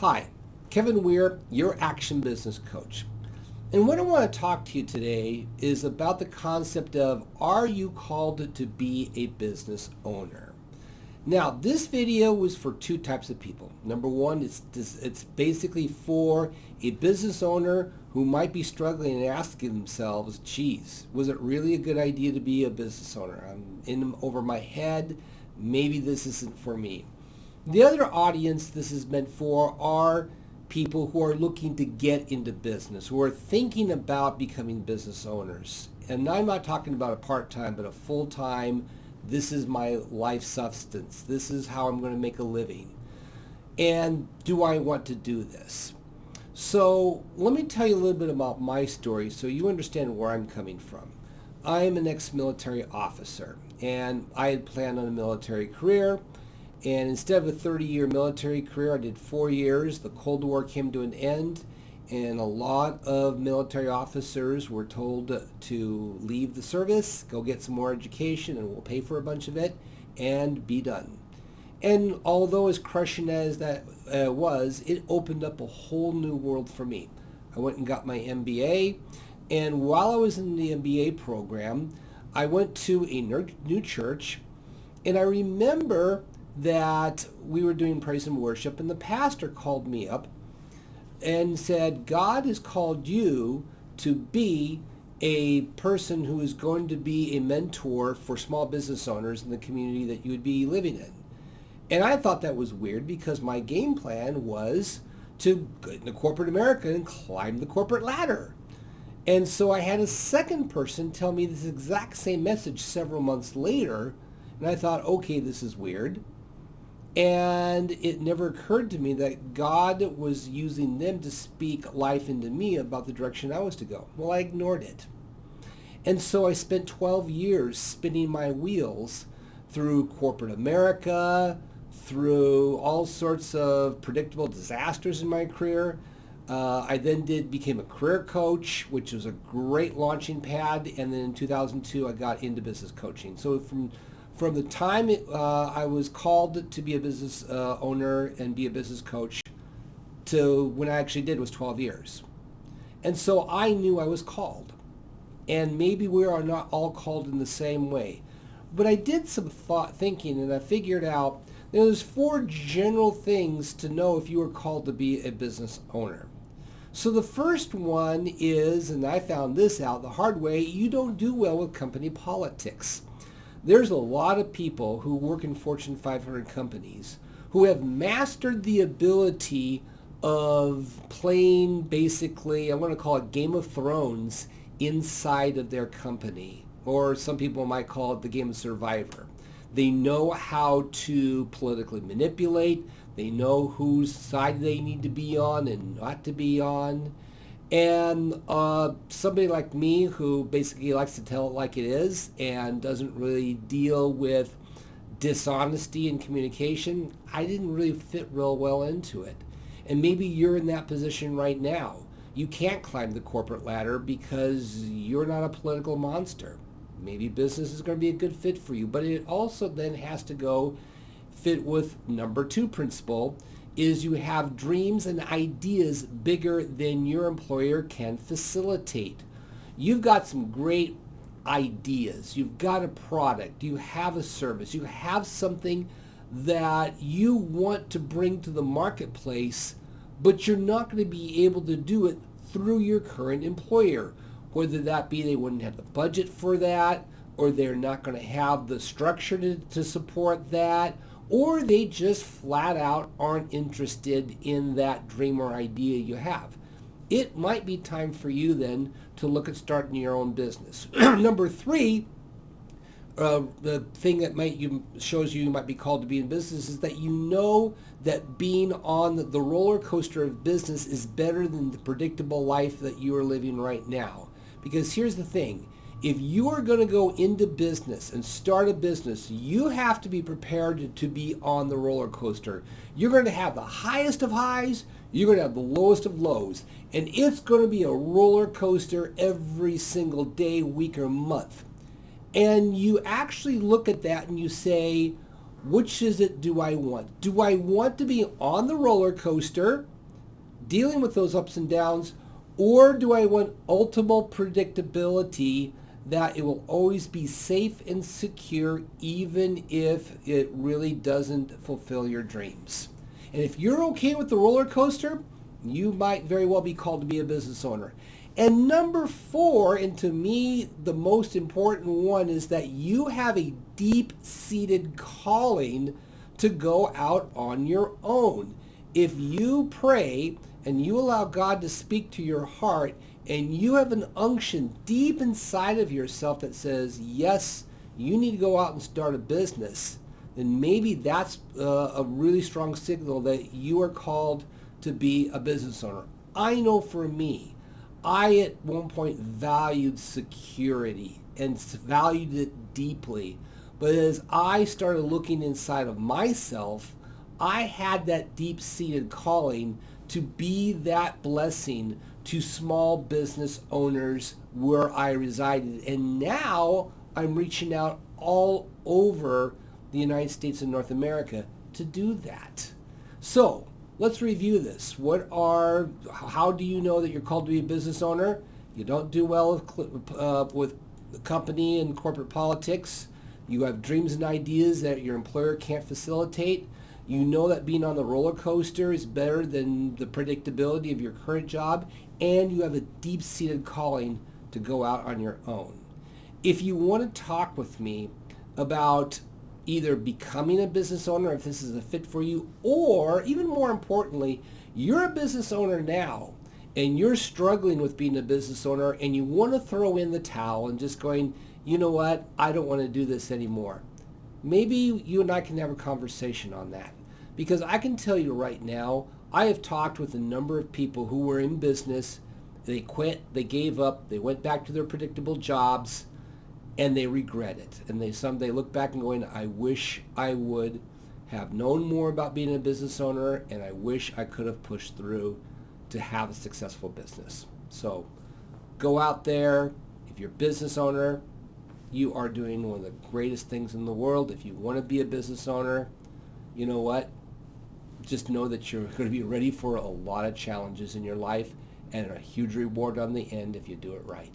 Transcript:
Hi, Kevin Weir, your Action Business Coach. And what I want to talk to you today is about the concept of, are you called to be a business owner? Now, this video was for two types of people. Number one, it's basically for a business owner who might be struggling and asking themselves, geez, was it really a good idea to be a business owner? I'm in over my head. Maybe this isn't for me. The other audience this is meant for are people who are looking to get into business, who are thinking about becoming business owners. And I'm not talking about a part-time, but a full-time, this is my life substance. This is how I'm going to make a living. And do I want to do this? So let me tell you a little bit about my story so you understand where I'm coming from. I'm an ex-military officer, and I had planned on a military career. And instead of a 30-year military career, I did 4 years. The Cold War came to an end, and a lot of military officers were told to leave the service, go get some more education, and we'll pay for a bunch of it, and be done. And although as crushing as that was, it opened up a whole new world for me. I went and got my MBA, and while I was in the MBA program, I went to a new church, and I remember that we were doing praise and worship, and the pastor called me up and said, God has called you to be a person who is going to be a mentor for small business owners in the community that you would be living in. And I thought that was weird because my game plan was to get into corporate America and climb the corporate ladder. And so I had a second person tell me this exact same message several months later, and I thought, okay, this is weird. And it never occurred to me that God was using them to speak life into me about the direction I was to go. Well, I ignored it. And so I spent 12 years spinning my wheels through corporate America, through all sorts of predictable disasters in my career. I then became a career coach, which was a great launching pad. And then in 2002, I got into business coaching. So from the time I was called to be a business owner and be a business coach to when I actually did was 12 years. And so I knew I was called. And maybe we are not all called in the same way. But I did some thinking, and I figured out there's 4 general things to know if you are called to be a business owner. So the first one is, and I found this out the hard way, you don't do well with company politics. There's a lot of people who work in Fortune 500 companies who have mastered the ability of playing basically, I want to call it Game of Thrones inside of their company. Or some people might call it the game of Survivor. They know how to politically manipulate. They know whose side they need to be on and not to be on. And somebody like me who basically likes to tell it like it is and doesn't really deal with dishonesty in communication, I didn't really fit real well into it. And maybe you're in that position right now. You can't climb the corporate ladder because you're not a political monster. Maybe business is going to be a good fit for you, but it also then has to go fit with number 2 principle, is you have dreams and ideas bigger than your employer can facilitate. You've got some great ideas. You've got a product. You have a service. You have something that you want to bring to the marketplace, but you're not going to be able to do it through your current employer. Whether that be they wouldn't have the budget for that, or they're not going to have the structure to support that, or they just flat out aren't interested in that dream or idea you have. It might be time for you then to look at starting your own business. Number 3, the thing that shows you might be called to be in business is that you know that being on the roller coaster of business is better than the predictable life that you are living right now. Because here's the thing. If you are going to go into business and start a business, you have to be prepared to be on the roller coaster. You're going to have the highest of highs, you're going to have the lowest of lows, and it's going to be a roller coaster every single day, week, or month. And you actually look at that and you say, Which is it do I want? Do I want to be on the roller coaster, dealing with those ups and downs, or do I want ultimate predictability that it will always be safe and secure even if it really doesn't fulfill your dreams? And if you're okay with the roller coaster, you might very well be called to be a business owner. And number 4, and to me the most important one, is that you have a deep-seated calling to go out on your own. If you pray and you allow God to speak to your heart, and you have an unction deep inside of yourself that says, yes, you need to go out and start a business, then maybe that's a really strong signal that you are called to be a business owner. I know for me, I at one point valued security and valued it deeply. But as I started looking inside of myself, I had that deep-seated calling to be that blessing to small business owners where I resided. And now I'm reaching out all over the United States and North America to do that. So let's review this. How do you know that you're called to be a business owner? You don't do well with company and corporate politics. You have dreams and ideas that your employer can't facilitate. You know that being on the roller coaster is better than the predictability of your current job, and you have a deep-seated calling to go out on your own. If you want to talk with me about either becoming a business owner, if this is a fit for you, or even more importantly, you're a business owner now and you're struggling with being a business owner and you want to throw in the towel and just going, you know what, I don't want to do this anymore. Maybe you and I can have a conversation on that, because I can tell you right now, I have talked with a number of people who were in business, they quit, they gave up, they went back to their predictable jobs, and they regret it. And they look back and going, I wish I would have known more about being a business owner, and I wish I could have pushed through to have a successful business. So go out there. If you're a business owner, you are doing one of the greatest things in the world. If you want to be a business owner, you know what? Just know that you're going to be ready for a lot of challenges in your life and a huge reward on the end if you do it right.